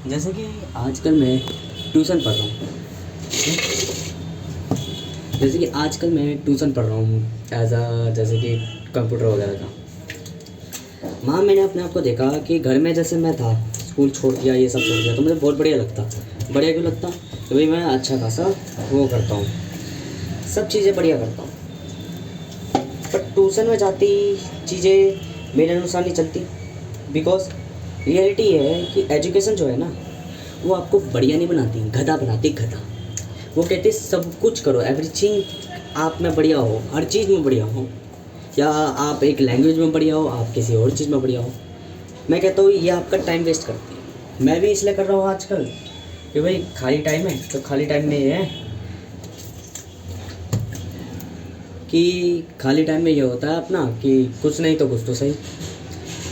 जैसे कि आजकल मैं ट्यूशन पढ़ रहा हूँ। जैसे कि आजकल मैं ट्यूशन पढ़ रहा हूँ जैसे कि कंप्यूटर वगैरह का। माँ, मैंने अपने आप को देखा कि घर में जैसे मैं था, स्कूल छोड़ दिया, ये सब छोड़ दिया, तो मुझे बहुत बढ़िया लगता। बढ़िया क्यों लगता? तो भाई मैं अच्छा खासा वो करता हूँ, सब चीज़ें बढ़िया करता हूँ। पर ट्यूशन में जाती चीज़ें मेरे अनुसार नहीं चलती। बिकॉज रियलिटी ये है कि एजुकेशन जो है ना, वो आपको बढ़िया नहीं बनाती, गधा बनाती, गधा। वो कहते सब कुछ करो, एवरीथिंग आप में बढ़िया हो, हर चीज़ में बढ़िया हो, या आप एक लैंग्वेज में बढ़िया हो, आप किसी और चीज़ में बढ़िया हो। मैं कहता हूँ ये आपका टाइम वेस्ट करती है। मैं भी इसलिए कर रहा हूँ आजकल कि भाई खाली टाइम है, तो खाली टाइम में ये है कि खाली टाइम में ये होता है अपना कि कुछ नहीं तो कुछ तो सही।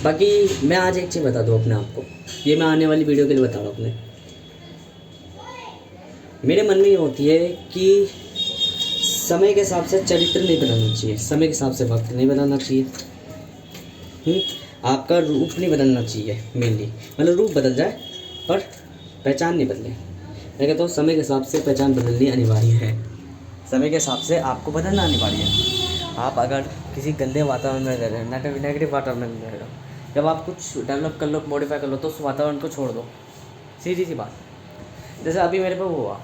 बाकी मैं आज एक चीज़ बता दूँ अपने आप को, ये मैं आने वाली वीडियो के लिए बता रहा हूँ अपने। मेरे मन में ये होती है कि समय के हिसाब से चरित्र नहीं बदलना चाहिए, समय के हिसाब से वक्त नहीं बदलना चाहिए। आपका रूप नहीं बदलना चाहिए मेनली, मतलब रूप बदल जाए पर पहचान नहीं बदले। मैं कहता हूँ समय के हिसाब से पहचान बदलनी अनिवार्य है, समय के हिसाब से आपको बदलना अनिवार्य है। आप अगर किसी गंदे वातावरण में रह रहे हैं, नेगेटिव वातावरण में रह रहे हो, जब आप कुछ डेवलप कर लो, मॉडिफाई कर लो, तो उस वातावरण को छोड़ दो। सीधी सी बात। जैसे अभी मेरे पे वो हुआ,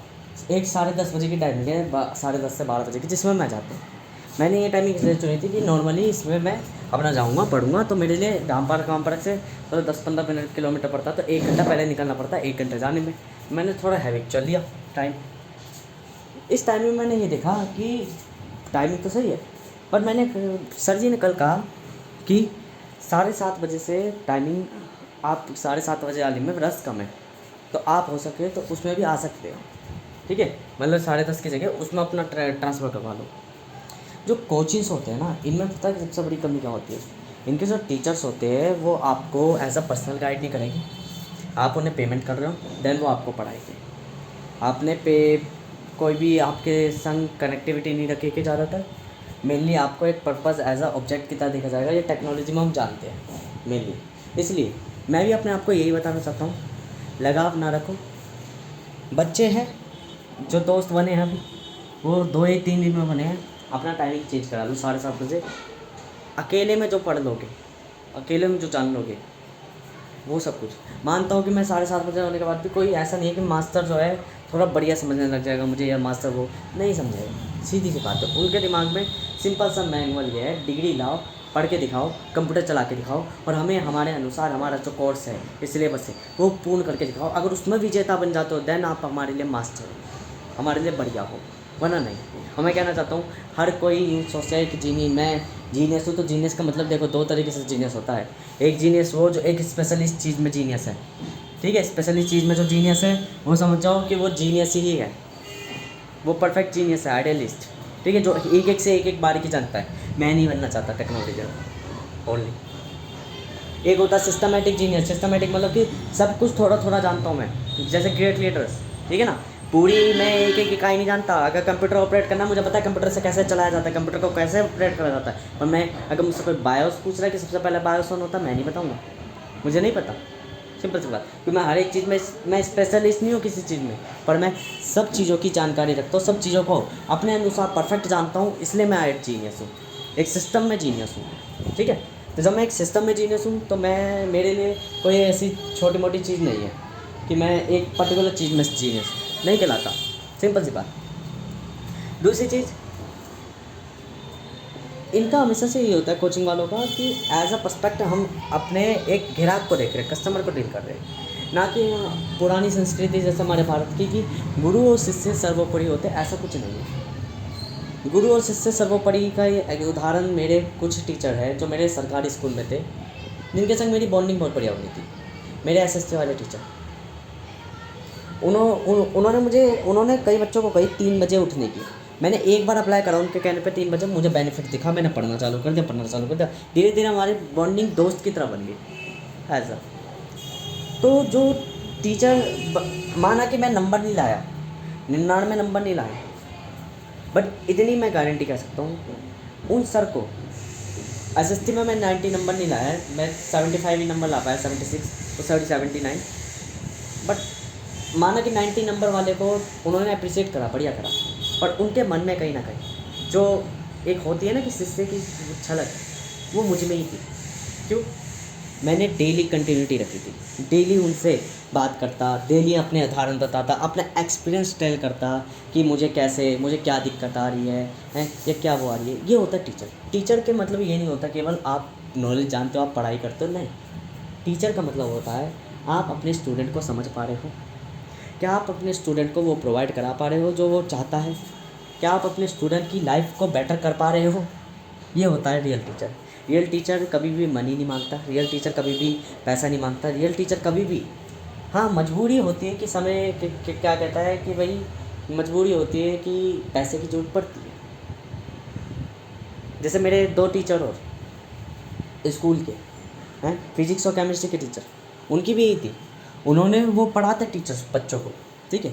10:30 बजे की टाइमिंग है, 10:30 से 12 बजे की, जिसमें मैं जाता हूँ। मैंने ये टाइमिंग इसलिए चुनी थी कि नॉर्मली इसमें मैं अपना जाऊँगा, पढ़ूँगा, तो मेरे लिए रामपाल से तो 10-15 मिनट किलोमीटर पड़ता, तो 1 घंटा पहले निकलना पड़ता, 1 घंटे जाने में। मैंने थोड़ा हैवी चल लिया टाइम। इस टाइम में मैंने ये देखा कि टाइमिंग तो सही है, पर मैंने सर जी ने कल कहा कि 7:30 बजे से टाइमिंग, आप 7:30 बजे वाली में रस कम है, तो आप हो सके तो उसमें भी आ सकते हो। ठीक है, मतलब 10:30 की जगह उसमें अपना ट्रांसफ़र करवा लो। जो कोचिंग्स होते हैं ना, इनमें पता है सबसे बड़ी कमी क्या होती है? इनके जो टीचर्स होते हैं वो आपको एज अ पर्सनल गाइड नहीं करेंगे। आप उन्हें पेमेंट कर रहे हो, देन वो आपको पढ़ाएंगे। आपने कोई भी आपके संग कनेक्टिविटी नहीं रखेगी ज़्यादातर। मेनली आपको एक पर्पज़ एज अ ऑब्जेक्ट की तरह देखा जाएगा। ये टेक्नोलॉजी में हम जानते हैं मेनली। इसलिए मैं भी अपने आप को यही बताना चाहता हूँ, लगाव ना रखो। बच्चे हैं, जो दोस्त बने हैं अभी, वो 2 या 3 दिन में बने हैं। अपना टाइमिंग चेंज करा लो, 7:30 बजे। अकेले में जो पढ़ लोगे, अकेले में जो जान लोगे, वो सब कुछ। मानता हूँ कि मैं 7:30 बजे होने के बाद भी कोई ऐसा नहीं है कि मास्टर जो है थोड़ा बढ़िया समझने लग जाएगा मुझे, या मास्टर वो नहीं समझेगा। सीधी सी बात है, उनके दिमाग में सिंपल सा मैनुअल ये है, डिग्री लाओ, पढ़ के दिखाओ, कंप्यूटर चला के दिखाओ, और हमें हमारे अनुसार हमारा जो कोर्स है, ये सिलेबस है, वो पूर्ण करके दिखाओ। अगर उसमें विजेता बन जाते हो, देन आप हमारे लिए मास्टर हो, हमारे लिए बढ़िया हो, वरना नहीं। और मैं कहना चाहता हूँ, हर कोई यूँ सोचता है कि मैं जीनियस हूँ। तो जीनियस का मतलब देखो, 2 तरीके से जीनियस होता है। एक जीनियस वो जो एक स्पेशलिस्ट चीज़ में जीनियस है, ठीक है, स्पेशलिस्ट चीज़ में जो जीनियस है, वो समझ जाओ कि वो जीनियस ही है, वो परफेक्ट जीनियस है, आइडियलिस्ट। ठीक है, जो एक एक बारीकी जानता है। मैं नहीं बनना चाहता टेक्नोलॉजी ओनली। एक होता है सिस्टमेटिक जीनियस। सिस्टमेटिक मतलब कि सब कुछ थोड़ा थोड़ा जानता हूँ मैं, जैसे ग्रेट लीडर्स। ठीक है ना, पूरी मैं एक एक इकाई नहीं जानता। अगर कंप्यूटर ऑपरेट करना, मुझे पता है कंप्यूटर से कैसे चलाया जाता है, कंप्यूटर को कैसे ऑपरेट करा जाता है। पर मैं अगर मुझसे कोई बायोस पूछ रहा है कि सबसे पहले बायोस ऑन होता है, मैं नहीं बताऊँगा, मुझे नहीं पता। सिंपल सी बात, क्योंकि मैं हर एक चीज़ में, मैं स्पेशलिस्ट नहीं हूँ किसी चीज़ में, पर मैं सब चीज़ों की जानकारी रखता हूँ, सब चीज़ों को अपने अनुसार परफेक्ट जानता हूँ। इसलिए मैं एक जीनियस हूँ, एक सिस्टम में जीनियस हूँ। ठीक है, तो जब मैं एक सिस्टम में जीनियस हूँ, तो मैं, मेरे लिए कोई ऐसी छोटी मोटी चीज़ नहीं है कि मैं एक पर्टिकुलर चीज़ में जीनियस नहीं कहलाता। सिंपल सी बात। दूसरी चीज़, इनका हमेशा से ये होता है कोचिंग वालों का कि एज अ पर्सपेक्ट हम अपने एक ग्राहक को देख रहे हैं, कस्टमर को डील कर रहे हैं, ना कि पुरानी संस्कृति जैसे हमारे भारत की कि गुरु और शिष्य सर्वोपरि होते। ऐसा कुछ नहीं है। गुरु और शिष्य सर्वोपरि का ये एक उदाहरण, मेरे कुछ टीचर है जो मेरे सरकारी स्कूल में थे, जिनके संग मेरी बॉन्डिंग बहुत बढ़िया हो गई थी। मेरे एसएसटी वाले टीचर, उन्होंने कई बच्चों को कही 3 बजे उठने की। मैंने एक बार अप्लाई करा उनके कहने पे 3 बजे, मुझे बेनिफिट दिखा, मैंने पढ़ना चालू कर दिया। धीरे धीरे हमारी बॉन्डिंग दोस्त की तरह बन गई ऐसा। तो जो टीचर, माना कि मैं नंबर नहीं लाया, 99 नंबर नहीं लाया, बट इतनी मैं गारंटी कह सकता हूँ उन सर को, एसएसटी में मैं 90 नंबर नहीं लाया, मैं 75 ही नंबर ला पाया, 76 तो 79। बट माना कि 90 नंबर वाले को उन्होंने अप्रिशिएट करा, बढ़िया करा, पर उनके मन में कहीं ना कहीं जो एक होती है ना कि शिष्य की छलक, वो मुझ में ही थी। क्यों? मैंने डेली कंटिन्यूटी रखी थी, डेली उनसे बात करता, डेली अपने उदाहरण बताता, अपना एक्सपीरियंस टेल करता कि मुझे क्या दिक्कत आ रही है या क्या वो आ रही है। ये होता है टीचर। टीचर के मतलब ये नहीं होता केवल आप नॉलेज जानते हो, आप पढ़ाई करते हो, नहीं। टीचर का मतलब होता है आप अपने स्टूडेंट को समझ पा रहे हो, क्या आप अपने स्टूडेंट को वो प्रोवाइड करा पा रहे हो जो वो चाहता है, क्या आप अपने स्टूडेंट की लाइफ को बेटर कर पा रहे हो। ये होता है रियल टीचर। रियल टीचर कभी भी मनी नहीं मांगता, रियल टीचर कभी भी पैसा नहीं मांगता, रियल टीचर कभी भी, हाँ मजबूरी होती है कि समय क्या कहता है कि भाई मजबूरी होती है कि पैसे की ज़रूरत पड़ती है। जैसे मेरे 2 टीचर और स्कूल के हैं, फिजिक्स और केमिस्ट्री के टीचर, उनकी भी यही थी, उन्होंने वो पढ़ाते टीचर्स बच्चों को, ठीक है,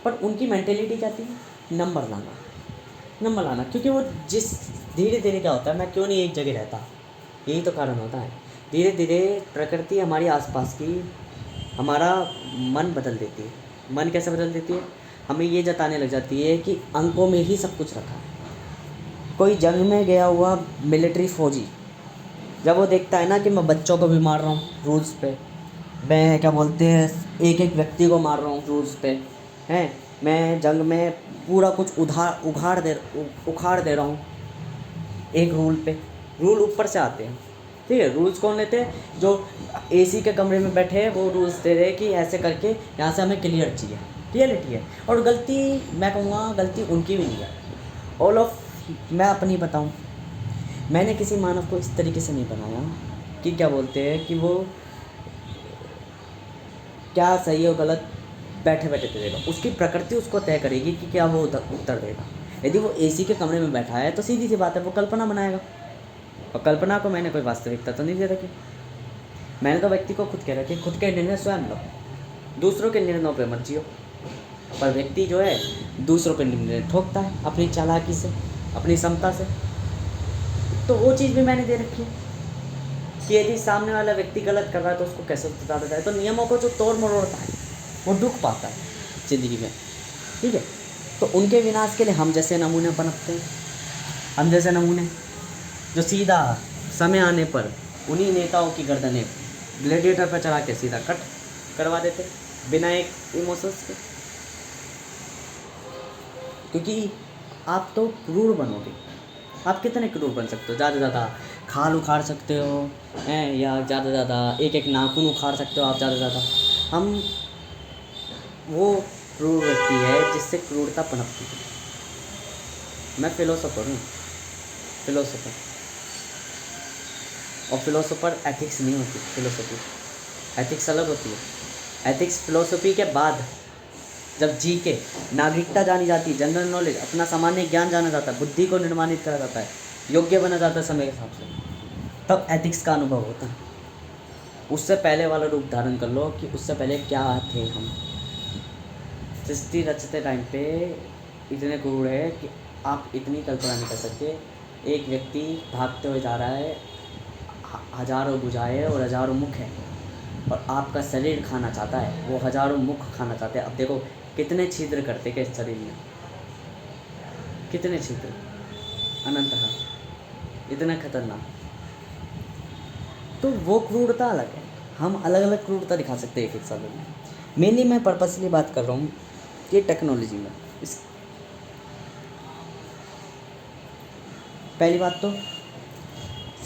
पर उनकी मेंटेलिटी क्या थी? नंबर लाना, क्योंकि वो जिस धीरे धीरे क्या होता है, मैं क्यों नहीं एक जगह रहता, यही तो कारण होता है। धीरे धीरे प्रकृति हमारी आसपास की हमारा मन बदल देती है। मन कैसे बदल देती है? हमें ये जताने लग जाती है कि अंकों में ही सब कुछ रखा है। कोई जंग में गया हुआ मिलिट्री फौजी जब वो देखता है ना कि मैं बच्चों को भी मार रहा हूँ रूल्स पे, मैं क्या बोलते हैं एक एक व्यक्ति को मार रहा हूँ रूल्स पे, हैं, मैं जंग में पूरा कुछ उखाड़ दे रहा हूँ एक रूल पे। रूल ऊपर से आते हैं, ठीक है। रूल्स कौन लेते हैं? जो एसी के कमरे में बैठे हैं वो रूल्स दे रहे हैं कि ऐसे करके यहाँ से हमें क्लियर चाहिए, रियलिटी है। और गलती, मैं कहूँगा गलती उनकी भी नहीं है। मैं अपनी बताऊँ, मैंने किसी मानव को इस तरीके से नहीं बनाया कि क्या बोलते हैं कि वो क्या सही और गलत बैठे बैठे देगा। उसकी प्रकृति उसको तय करेगी कि क्या वो उत्तर देगा। यदि वो एसी के कमरे में बैठा है तो सीधी सी बात है वो कल्पना बनाएगा, और कल्पना को मैंने कोई वास्तविकता तो नहीं दे रखी। मैंने तो व्यक्ति को खुद कह रखी, खुद के निर्णय स्वयं लो, दूसरों के निर्णयों पे मत जियो। पर व्यक्ति जो है दूसरों पे निर्णय ठोकता है अपनी चालाकी से, अपनी क्षमता से। तो वो चीज़ भी मैंने दे रखी है कि यदि सामने वाला व्यक्ति गलत कर रहा है तो उसको कैसे बता देता है। तो नियमों को जो तोड़ मरोड़ता है वो दुख पाता है ज़िंदगी में, ठीक है। तो उनके विनाश के लिए हम जैसे नमूने पनपते हैं, हम जैसे नमूने जो सीधा समय आने पर उन्हीं नेताओं की गर्दनें ग्लेडिएटर पर चढ़ा के सीधा कट करवा देते बिना एक इमोशंस के। क्योंकि आप तो क्रूर बनोगे, आप कितने क्रूर बन सकते हो? ज़्यादा से ज़्यादा खाल उखाड़ सकते हो हैं, या ज़्यादा से ज़्यादा एक एक नाखून उखाड़ सकते हो आप ज़्यादा से ज़्यादा। हम वो क्रूर व्यक्ति है जिससे क्रूरता पनपती है। मैं फिलोसोफर हूँ, फिलोसोफर, और फिलोसोफर एथिक्स नहीं होती। फिलोसफी एथिक्स अलग होती है। एथिक्स फिलोसफी के बाद जब जी के नागरिकता जानी जाती है, जनरल नॉलेज, अपना सामान्य ज्ञान जाना जाता है, बुद्धि को निर्माणित करा जाता है, योग्य बना जाता है समय के हिसाब से, तब एथिक्स का अनुभव होता है। उससे पहले वाला रूप धारण कर लो कि उससे पहले क्या थे हम। सृष्टि रचते टाइम पे इतने क्रूर है कि आप इतनी कल्पना नहीं कर सकते। एक व्यक्ति भागते हुए जा रहा है, हजारों भुजाएं और हजारों मुख हैं, और आपका शरीर खाना चाहता है, वो हजारों मुख खाना चाहते हैं। अब देखो कितने छिद्र करते के शरीर में, कितने छिद्र, अनंत, इतना खतरनाक। तो वो क्रूरता अलग है, हम अलग अलग क्रूरता दिखा सकते हैं एक एक साल में। मेनली मैं पर्पसली बात कर रहा हूँ कि टेक्नोलॉजी में पहली बात तो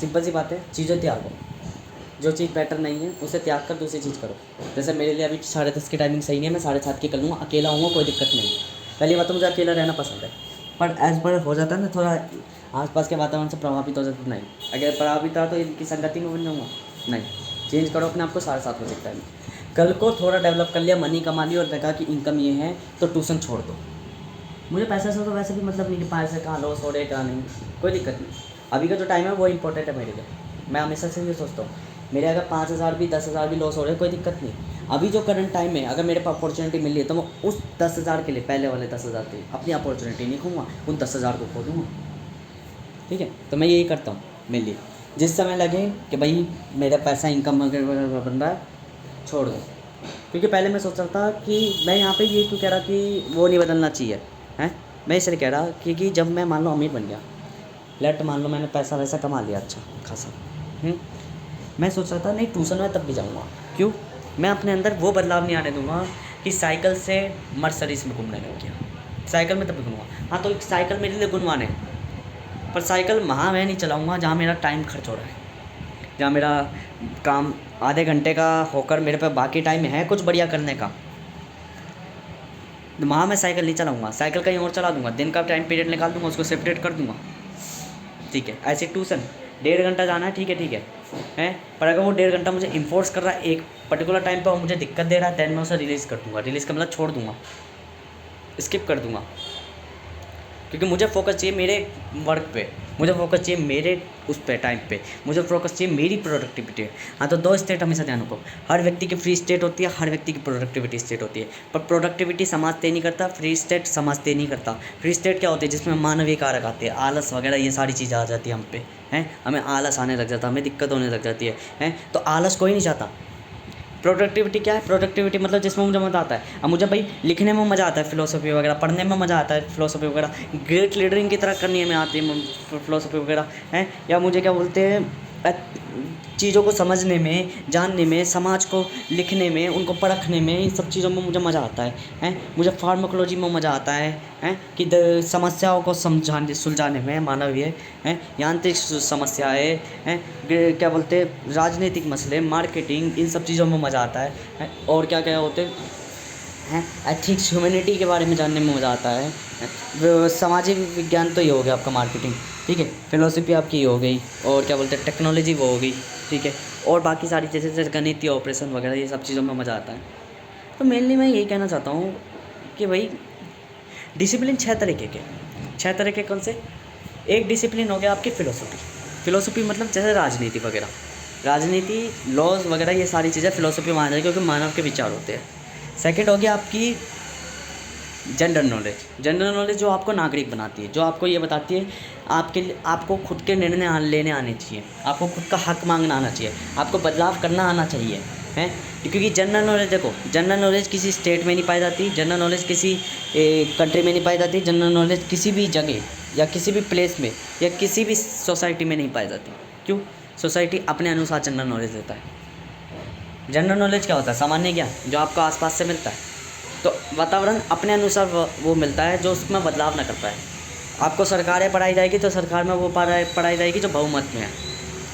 सिंपल सी बात है, चीज़ें त्यागो। जो चीज़ बेटर नहीं है उसे त्याग कर दूसरी चीज़ करो। जैसे मेरे लिए अभी 10:30 की टाइमिंग सही नहीं है, मैं 7:30 की कर लूँगा, अकेला हूँगा, कोई दिक्कत नहीं। पहली बात तो मुझे अकेला रहना पसंद है, पर एज पर हो जाता है ना थोड़ा आसपास के वातावरण से प्रभावित हो जाता। नहीं, अगर प्रभावित रहा तो इनकी संगति में बन जाऊँगा, नहीं। चेंज करो अपने आप को 7:30 बजे टाइम। कल को थोड़ा डेवलप कर लिया, मनी कमा लिया और देखा कि इनकम ये है तो ट्यूशन छोड़ दो। मुझे पैसे से तो वैसे भी मतलब नहीं कि पैसे कहाँ लॉस हो रहे कहाँ नहीं, कोई दिक्कत नहीं। अभी का जो टाइम है वो इंपॉर्टेंट है मेरे लिए। मैं हमेशा से ये सोचता हूँ, मेरे अगर 5,000 भी 10,000 भी लॉस हो रहे हैं कोई दिक्कत नहीं। अभी जो करंट टाइम में अगर मेरे पास अपॉर्चुनिटी मिल रही है तो मैं उस 10,000 के लिए, पहले वाले 10,000 के लिए अपनी अपॉर्चुनिटी नहीं खूँगा, उन 10,000 को खो दूँगा, ठीक है। तो मैं यही करता हूँ मेरे लिए। जिस समय लगे कि भाई मेरा पैसा इनकम वगैरह बन रहा है, छोड़ दो, क्योंकि पहले मैं सोच रहा था कि मैं यहाँ पे ये क्यों कह रहा कि वो नहीं बदलना चाहिए हैं। मैं इसलिए कह रहा क्योंकि जब मैं मान लो अमीर बन गया, लेट मान लो मैंने पैसा वैसा कमा लिया अच्छा खासा, मैं सोच रहा था नहीं ट्यूशन में तब भी जाऊँगा। क्यों? मैं अपने अंदर वो बदलाव नहीं आने दूंगा कि साइकिल से मर्सडीज में घूमने लग गया। साइकिल में तब भी घूमूंगा, हाँ तो एक साइकिल मेरे लिए गुनवाने, पर साइकिल वहाँ मैं नहीं चलाऊँगा जहाँ मेरा टाइम खर्च हो रहा है, जहाँ मेरा काम आधे घंटे का होकर मेरे पे बाकी टाइम है कुछ बढ़िया करने का, वहाँ मैं साइकिल नहीं चलाऊँगा। साइकिल कहीं और चला दूँगा, दिन का टाइम पीरियड निकाल दूँगा, उसको सेपरेट कर दूँगा। ठीक है, ऐसे ट्यूशन 1.5 घंटा जाना है, ठीक है हैं, पर अगर वो 1.5 घंटा मुझे इन्फोर्स कर रहा है एक पर्टिकुलर टाइम पर और मुझे दिक्कत दे रहा है, दैन मैं उसे रिलीज़ कर दूँगा। रिलीज़ का मतलब छोड़ दूँगा, स्किप कर दूँगा, क्योंकि मुझे फोकस चाहिए मेरे वर्क पे, मुझे फोकस चाहिए मेरे उस पे टाइम पे, मुझे फोकस चाहिए मेरी प्रोडक्टिविटी। हाँ तो 2 स्टेट हमेशा ध्यान रखो, हर व्यक्ति की फ्री स्टेट होती है, हर व्यक्ति की प्रोडक्टिविटी स्टेट होती है, पर प्रोडक्टिविटी समाज तय नहीं करता, फ्री स्टेट समाज तय नहीं करता। फ्री स्टेट क्या होती है? जिसमें मानवीय कारक आते हैं, आलस वगैरह ये सारी चीज़ें आ जाती है हम पे हैं, हमें आलस आने लग जाता है, हमें दिक्कत होने लग जाती है हैं, तो आलस कोई नहीं चाहता। प्रोडक्टिविटी क्या है? प्रोडक्टिविटी मतलब जिसमें मुझे मज़ा आता है। अब मुझे भाई लिखने में मज़ा आता है, फ़िलोसफी वगैरह पढ़ने में मज़ा आता है, फ़िलोसफी वगैरह ग्रेट लीडरिंग की तरह करनी में आती है फ़िलोसफी वगैरह हैं, या मुझे क्या बोलते हैं चीज़ों को समझने में, जानने में, समाज को लिखने में, उनको परखने में, इन सब चीज़ों में मुझे मज़ा आता है हैं। मुझे फार्माकोलॉजी में मज़ा आता है हैं कि समस्याओं को समझाने सुलझाने में, मानवीय हैं, यांत्रिक समस्याएं हैं, क्या बोलते हैं राजनीतिक मसले, मार्केटिंग, इन सब चीज़ों में मज़ा आता है। और क्या क्या होते हैं एथिक्स, ह्यूमैनिटी के बारे में जानने में मज़ा आता है। सामाजिक विज्ञान तो ये हो गया आपका मार्केटिंग, ठीक है, फिलोसफी आपकी ये हो गई, और क्या बोलते हैं टेक्नोलॉजी वो हो गई, ठीक है, और बाकी सारी चीज़ें जैसे गणितीय ऑपरेशन वगैरह ये सब चीज़ों में मज़ा आता है। तो मेनली मैं यही कहना चाहता हूँ कि भाई डिसिप्लिन 6 तरीके के, 6 तरीके कौन से? एक डिसिप्लिन हो गया आपकी फ़िलोसफी मतलब जैसे राजनीति वगैरह, राजनीति लॉज वगैरह ये सारी चीज़ें फ़िलोसफी माना जाए क्योंकि मानव के विचार होते हैं। सेकंड हो गया आपकी जनरल नॉलेज जो आपको नागरिक बनाती है, जो आपको ये बताती है आपको खुद के निर्णय लेने आने चाहिए, आपको खुद का हक मांगना आना चाहिए, आपको बदलाव करना आना चाहिए हैं। क्योंकि जनरल नॉलेज देखो, जनरल नॉलेज किसी स्टेट में नहीं पाई जाती, जनरल नॉलेज किसी कंट्री में नहीं पाई जाती, जनरल नॉलेज किसी भी जगह या किसी भी प्लेस में या किसी भी सोसाइटी में नहीं पाई जाती। क्यों? सोसाइटी अपने अनुसार जनरल नॉलेज देता है। जनरल नॉलेज क्या होता है? सामान्य ज्ञान जो आपको आसपास से मिलता है। तो वातावरण अपने अनुसार वो मिलता है जो उसमें बदलाव ना कर पाए। आपको सरकारें पढ़ाई जाएगी तो सरकार में वो पढ़ाई जाएगी जो बहुमत में है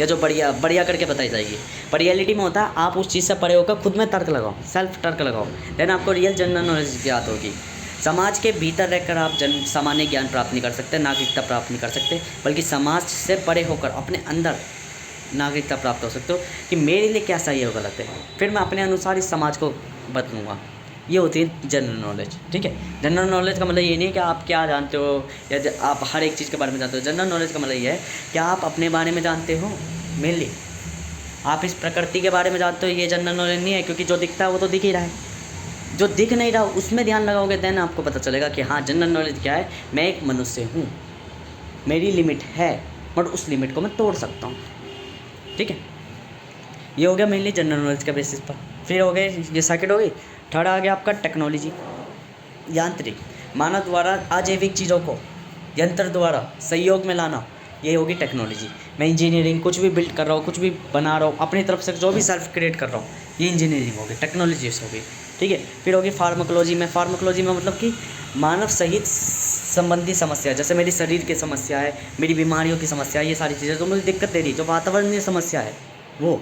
या जो बढ़िया करके बताई जाएगी। पर रियलिटी में होता है आप उस चीज़ से पढ़े होकर खुद में तर्क लगाओ, सेल्फ तर्क लगाओ, देन आपको रियल जनरल नॉलेज याद होगी। समाज के भीतर रहकर आप सामान्य ज्ञान प्राप्त नहीं कर सकते, नागरिकता प्राप्त नहीं कर सकते, बल्कि समाज से परे होकर अपने अंदर नागरिकता प्राप्त हो सकते हो कि मेरे लिए क्या सही है गलत है, फिर मैं अपने अनुसार इस समाज को बदलूँगा। ये होती है जनरल नॉलेज, ठीक है। जनरल नॉलेज का मतलब ये नहीं है कि आप क्या जानते हो या आप हर एक चीज़ के बारे में जानते हो। जनरल नॉलेज का मतलब ये है कि आप अपने बारे में जानते हो, मेनली आप इस प्रकृति के बारे में जानते हो, ये जनरल नॉलेज नहीं है। क्योंकि जो दिखता है वो तो दिख ही रहा है, जो दिख नहीं रहा उसमें ध्यान लगाओगे देन आपको पता चलेगा कि हाँ जनरल नॉलेज क्या है। मैं एक मनुष्य हूँ, मेरी लिमिट है, बट उस लिमिट को मैं तोड़ सकता हूँ, ठीक है। ये हो गया मेनली जनरल नॉलेज के बेसिस पर। फिर हो गए ये सेकंड हो गई। थर्ड आ गया आपका टेक्नोलॉजी, यांत्रिक, मानव द्वारा अजैविक चीज़ों को यंत्र द्वारा सहयोग में लाना, ये होगी टेक्नोलॉजी। मैं इंजीनियरिंग कुछ भी बिल्ड कर रहा हूँ, कुछ भी बना रहा हूँ अपनी तरफ से, जो भी सेल्फ क्रिएट कर रहा हूँ, ये इंजीनियरिंग होगी, टेक्नोलॉजी होगी, ठीक है। फिर होगी फार्माकोलॉजी में मतलब कि मानव सहित संबंधी समस्या, जैसे मेरी शरीर की समस्या है, मेरी बीमारियों की समस्या है, ये सारी चीज़ें जो मुझे दिक्कत दे रही, जो वातावरणीय समस्या है वो,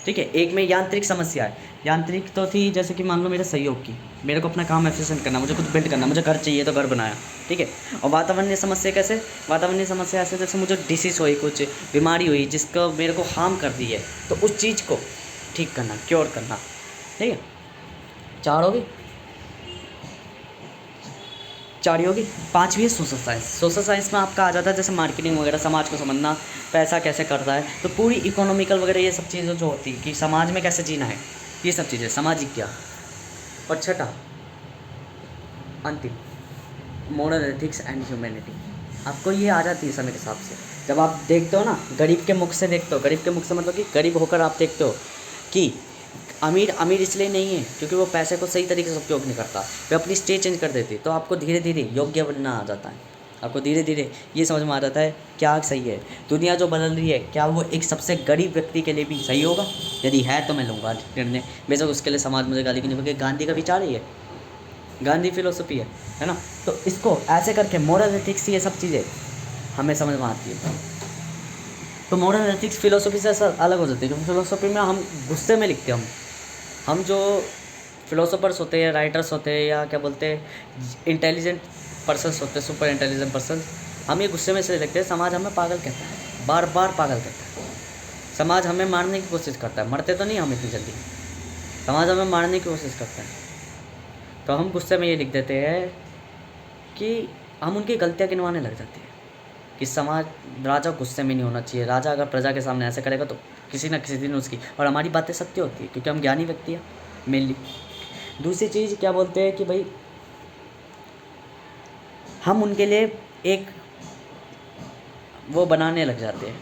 ठीक है। एक में यांत्रिक समस्या है, यांत्रिक तो थी जैसे कि मान लो मेरे सहयोग की, मेरे को अपना काम एफिशिएंट करना, मुझे कुछ बिल्ड करना, मुझे घर चाहिए तो घर बनाया, ठीक है। और वातावरणीय समस्या कैसे? वातावरणीय समस्या ऐसे जैसे मुझे डिसीज़ हुई, कुछ बीमारी हुई जिसको मेरे को हार्म कर दी है, तो उस चीज़ को ठीक करना, क्योर करना, ठीक है। 4 होगी, 4 होगी। 5वीं है सोशल साइंस। सोशल साइंस में आपका आ जाता है जैसे मार्केटिंग वगैरह, समाज को समझना, पैसा कैसे करता है, तो पूरी इकोनॉमिकल वगैरह ये सब चीज़ें जो होती है कि समाज में कैसे जीना है, ये सब चीज़ें सामाजिक ज्ञान। और छठा अंतिम, मॉरल एथिक्स एंड ह्यूमैनिटी। आपको ये आ जाती है समय के हिसाब से। जब आप देखते हो ना, गरीब के मुख से देखते हो, गरीब के मुख से मतलब कि गरीब होकर आप देखते हो कि अमीर अमीर इसलिए नहीं है क्योंकि वो पैसे को सही तरीके से उपयोग नहीं करता, वे अपनी स्टेज चेंज कर देती। तो आपको धीरे धीरे योग्य बनना आ जाता है, आपको धीरे धीरे ये समझ में आ जाता है क्या सही है। दुनिया जो बदल रही है, क्या वो एक सबसे गरीब व्यक्ति के लिए भी सही होगा? यदि है तो मैं लूँगा निर्णय, बेशक उसके लिए समाज मुझे गाली नहीं, क्योंकि गांधी का विचार ही है, गांधी फिलोसफी है ना। तो इसको ऐसे करके मोरल एथिक्स ये सब चीज़ें हमें समझ में आती है। तो मॉडर्न एथिक्स फिलोसफी से अलग हो जाती है, क्योंकि फिलोसफी में हम गुस्से में लिखते हैं। हम जो फिलोसोफर्स होते हैं, राइटर्स होते हैं, या क्या बोलते हैं इंटेलिजेंट पर्सन्स होते हैं, सुपर इंटेलिजेंट पर्सन, हम ये गुस्से में से लिखते हैं। समाज हमें पागल कहता है, बार बार पागल कहता है। समाज हमें मारने की कोशिश करता है, मरते तो नहीं हम इतनी जल्दी, समाज हमें मारने की कोशिश करता है। तो हम गुस्से में ये लिख देते हैं कि हम उनकी गलतियाँ गिनवाने लग जाते हैं कि समाज, राजा गुस्से में नहीं होना चाहिए, राजा अगर प्रजा के सामने ऐसे करेगा तो किसी न किसी दिन उसकी, और हमारी बातें सत्य होती है क्योंकि हम ज्ञानी व्यक्ति हैं मेनली। दूसरी चीज़ क्या बोलते हैं कि भाई हम उनके लिए एक वो बनाने लग जाते हैं,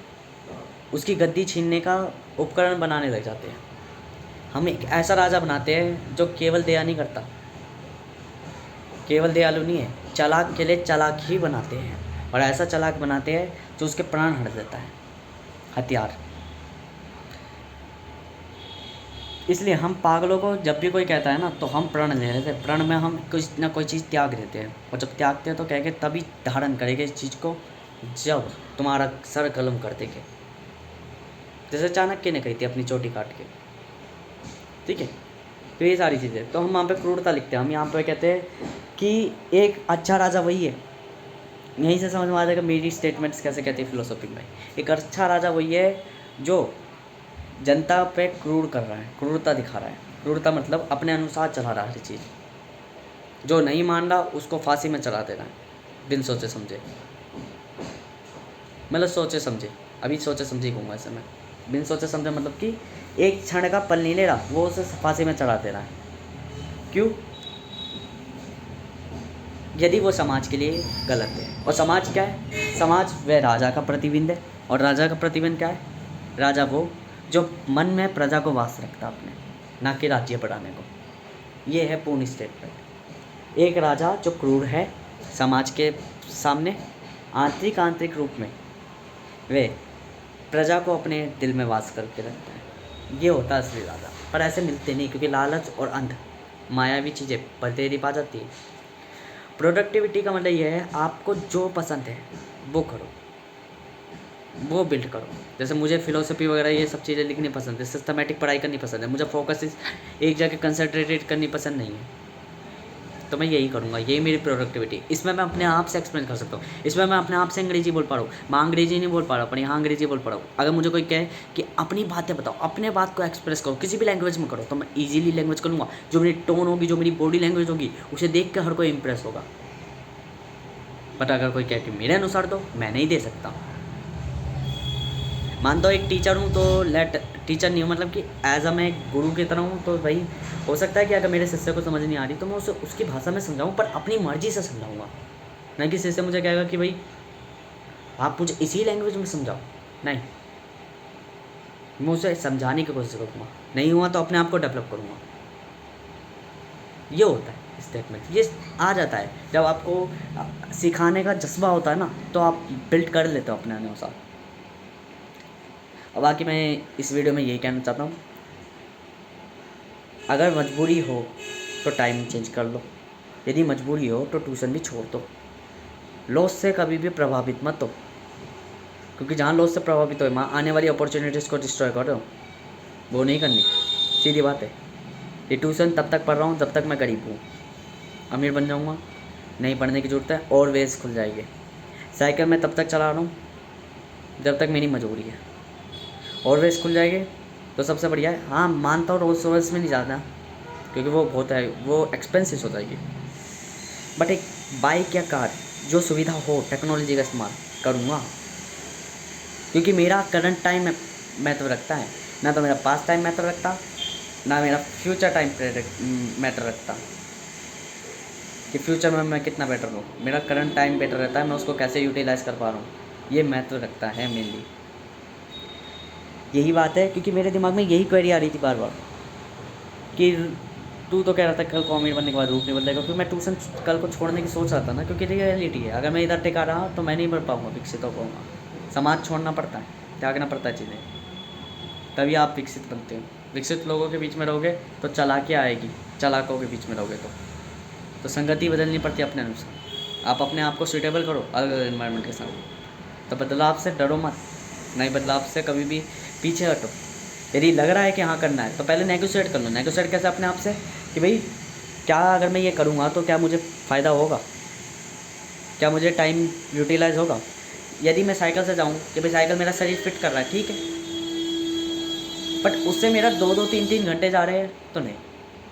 उसकी गद्दी छीनने का उपकरण बनाने लग जाते हैं। हम एक ऐसा राजा बनाते हैं जो केवल दया नहीं करता, केवल दयालु नहीं है, चालाक के लिए चालाक ही बनाते हैं, और ऐसा चालाक बनाते हैं जो उसके प्राण हट देता है, हथियार। इसलिए हम पागलों को जब भी कोई कहता है ना, तो हम प्रण ले लेते हैं, प्रण में हम कुछ ना कोई चीज़ त्याग देते हैं, और जब त्यागते हैं तो कह के तभी धारण करेंगे इस चीज़ को जब तुम्हारा सर कलम कर देंगे। जैसे चाणक्य ने कही थी अपनी चोटी काट के, ठीक है। तो ये सारी चीज़ें, तो हम वहाँ पे क्रूरता लिखते हैं। हम यहाँ पे कहते हैं कि एक अच्छा राजा वही है, यहीं से समझ में आ जाएगा मेरी स्टेटमेंट्स कैसे कहती है फिलोसफी में। एक अच्छा राजा वही है जो जनता पे क्रूर कर रहा है, क्रूरता दिखा रहा है। क्रूरता मतलब अपने अनुसार चला रहा है हर चीज़, जो नहीं मान रहा उसको फांसी में चढ़ा देना है बिन सोचे समझे, मतलब सोचे समझे, अभी सोचे समझे कहूँगा ऐसे में, बिन सोचे समझे मतलब कि एक क्षण का पल नहीं ले रहा, वो उसे फांसी में चढ़ा दे रहा है। क्यों? यदि वो समाज के लिए गलत है। और समाज क्या है? समाज वह राजा का प्रतिबिंब है, और राजा का प्रतिबिंब क्या है? राजा वो जो मन में प्रजा को वास रखता अपने, ना कि राज्य बढ़ाने को। ये है पूर्ण स्टेटमेंट। एक राजा जो क्रूर है समाज के सामने, आंतरिक रूप में वे प्रजा को अपने दिल में वास करके रखता है, ये होता है असली राजा। पर ऐसे मिलते नहीं, क्योंकि लालच और अंध मायावी चीज़ें बतेरी पा जाती है। प्रोडक्टिविटी का मतलब ये है आपको जो पसंद है वो करो, वो बिल्ड करो। जैसे मुझे फिलोसफी वगैरह ये सब चीज़ें लिखनी पसंद है, सिस्टमेटिक पढ़ाई करनी पसंद है, मुझे फोकस एक जगह कंसंट्रेटेड करनी पसंद नहीं है, तो मैं यही करूँगा। यही मेरी प्रोडक्टिविटी। इसमें मैं अपने आप से एक्सप्लेन कर सकता हूँ, इसमें मैं अपने आप से अंग्रेजी बोल पा रहा हूँ। मैं अंग्रेजी नहीं बोल पा रहा, पर यहाँ अंग्रेजी बोल पा रहा हूँ। अगर मुझे कोई कहे कि अपनी बातें बताओ, अपने बात को एक्सप्रेस करो, किसी भी लैंग्वेज में करो, तो मैं ईजिली लैंग्वेज करूँगा। जो मेरी टोन होगी, जो मेरी बॉडी लैंग्वेज होगी, उसे देख कर हर कोई इंप्रेस होगा। बट अगर कोई कहे कि मेरे अनुसार दो, मैं नहीं दे सकता। मानता हूँ एक टीचर हूँ तो टीचर नहीं हूँ, मतलब कि एज अ मैं एक गुरु की तरह हूँ। तो भाई हो सकता है कि अगर मेरे शिष्य को समझ नहीं आ रही तो मैं उसे उसकी भाषा में समझाऊँ, पर अपनी मर्जी से समझाऊँगा। ना कि शिष्य मुझे कहेगा कि भाई आप मुझे इसी लैंग्वेज में समझाओ, नहीं, मैं उसे समझाने की कोशिश करूँगा। नहीं हुआ तो अपने आप को डेवलप करूँगा। ये होता है स्टेटमेंट, ये आ जाता है जब आपको सिखाने का जज्बा होता है ना, तो आप बिल्ड कर लेते हो अपने अनुसार। अब बाकी मैं इस वीडियो में यही कहना चाहता हूँ, अगर मजबूरी हो तो टाइम चेंज कर लो, यदि मजबूरी हो तो ट्यूशन भी छोड़ दो। लॉस से कभी भी प्रभावित मत हो, क्योंकि जहाँ लॉस से प्रभावित हो वहाँ आने वाली अपॉर्चुनिटीज़ को डिस्ट्रॉय कर रहे हो, वो नहीं करनी। सीधी बात है। ये ट्यूशन तब तक पढ़ रहा हूँ जब तक मैं गरीब हूँ, अमीर बन जाऊँगा नहीं पढ़ने की ज़रूरत है, और वेज खुल जाएगी। साइकिल मैं तब तक चला रहा हूँ जब तक मेरी मजबूरी है, और वेज खुल जाएगी तो सबसे बढ़िया है। हाँ मानता हूँ रोल्स रॉयस में नहीं जाना, क्योंकि वो बहुत है, वो एक्सपेंसिव हो जाएगी। बट एक बाइक या कार जो सुविधा हो, टेक्नोलॉजी का इस्तेमाल करूँगा, क्योंकि मेरा करंट टाइम महत्व रखता है, ना तो मेरा पास्ट टाइम महत्व रखता, ना मेरा फ्यूचर टाइम मैटर रखता कि फ्यूचर में मैं कितना बेटर हूँ। मेरा करंट टाइम बेटर रहता है, मैं उसको कैसे यूटिलाइज़ कर पा रहा हूँ, ये महत्व रखता है मेनली। यही बात है, क्योंकि मेरे दिमाग में यही क्वेरी आ रही थी बार बार कि तू तो कह रहा था कल को अमीर बनने के बाद रूप नहीं बदलेगा, क्योंकि मैं ट्यूशन कल को छोड़ने की सोच रहा था ना, क्योंकि रियलिटी है, अगर मैं इधर टिका रहा तो मैं नहीं बढ़ पाऊँगा, विकसित हो पाऊँगा। समाज छोड़ना पड़ता है, त्यागना पड़ता है चीज़ें, तभी आप विकसित बनते हो। विकसित लोगों के बीच में रहोगे तो चालाकियाँ आएगी, चालाकों के बीच में रहोगे तो संगति बदलनी पड़ती है अपने अनुसार। आप अपने आप को सूटेबल करो अलग अलग इन्वायरमेंट के साथ। तो बदलाव से डरो मत, नए बदलाव से कभी भी पीछे हटो। यदि लग रहा है कि हाँ करना है तो पहले नेगोशिएट कर लो। नेगोशिएट कैसे अपने आप से, कि भाई क्या अगर मैं ये करूँगा तो क्या मुझे फ़ायदा होगा, क्या मुझे टाइम यूटिलाइज होगा। यदि मैं साइकिल से जाऊँ कि भाई साइकिल मेरा शरीर फिट कर रहा है, ठीक है, बट उससे मेरा 2-2, 3-3 घंटे जा रहे हैं तो नहीं,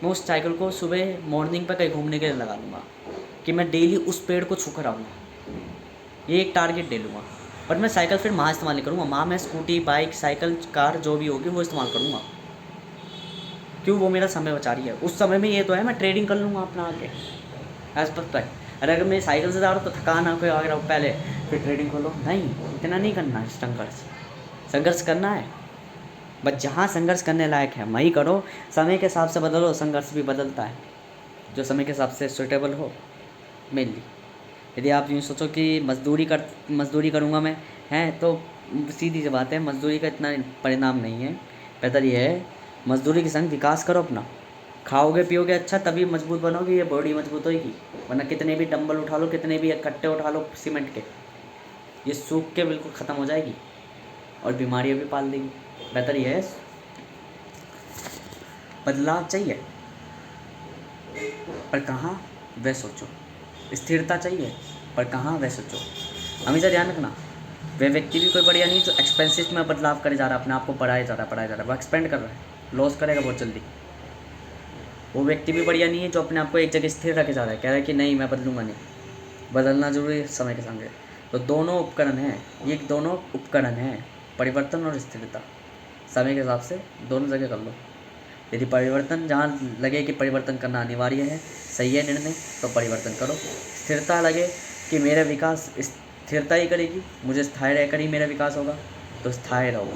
मैं उस साइकिल को सुबह मॉर्निंग पर कहीं घूमने के लिए लगा लूँगा कि मैं डेली उस पेड़ को छू कर आऊँगा, ये एक टारगेट ले लूँगा। बट मैं साइकिल फिर वहाँ इस्तेमाल नहीं करूँगा, वहाँ मैं स्कूटी, बाइक, साइकिल, कार जो भी होगी वो इस्तेमाल करूँगा। क्यों? वो मेरा समय बचा रही है। उस समय में ये तो है मैं ट्रेडिंग कर लूँगा अपना आगे एज परफेक्ट। अरे अगर मैं साइकिल से जा रहा हूँ तो थकान आके आ रहा हूँ पहले, फिर ट्रेडिंग कर लो, नहीं, इतना नहीं करना है। संघर्ष करना है, बस जहाँ संघर्ष करने लायक है वहीं करो। समय के हिसाब से बदलो, संघर्ष भी बदलता है, जो समय के हिसाब से सूटेबल हो मेनली। यदि आप यूँ सोचो कि मज़दूरी करूँगा मैं, हैं, तो सीधी सी बात है, मज़दूरी का इतना परिणाम नहीं है। बेहतर ये है मज़दूरी के संग विकास करो अपना। खाओगे पियोगे अच्छा तभी मजबूत बनोगे, ये बॉडी मजबूत होएगी। वरना कितने भी डंबल उठा लो, कितने भी कट्टे उठा लो सीमेंट के, ये सूख के बिल्कुल ख़त्म हो जाएगी और बीमारियाँ भी पाल देगी। बेहतर ये है बदलाव चाहिए, पर कहाँ वह सोचो। स्थिरता चाहिए, पर कहाँ वह सोचो। हमेशा ध्यान रखना, वह व्यक्ति भी कोई बढ़िया नहीं जो एक्सपेंसिव में बदलाव करे जा रहा है, अपने आप को बढ़ाया जा रहा है, वो एक्सपेंड कर रहा है, लॉस करेगा बहुत जल्दी। वो व्यक्ति भी बढ़िया नहीं है जो अपने आप को एक जगह स्थिर रखे जा रहा है, कह रहा है कि नहीं मैं बदलूंगा नहीं। बदलना जरूरी है समय के संग। तो दोनों उपकरण हैं, ये दोनों उपकरण हैं, परिवर्तन और स्थिरता। समय के हिसाब से दोनों जगह कर लो। यदि परिवर्तन जहाँ लगे कि परिवर्तन करना अनिवार्य है, सही है निर्णय, तो परिवर्तन करो। स्थिरता लगे कि मेरा विकास स्थिरता ही करेगी, मुझे स्थायी रहकर ही मेरा विकास होगा, तो स्थायी रहो।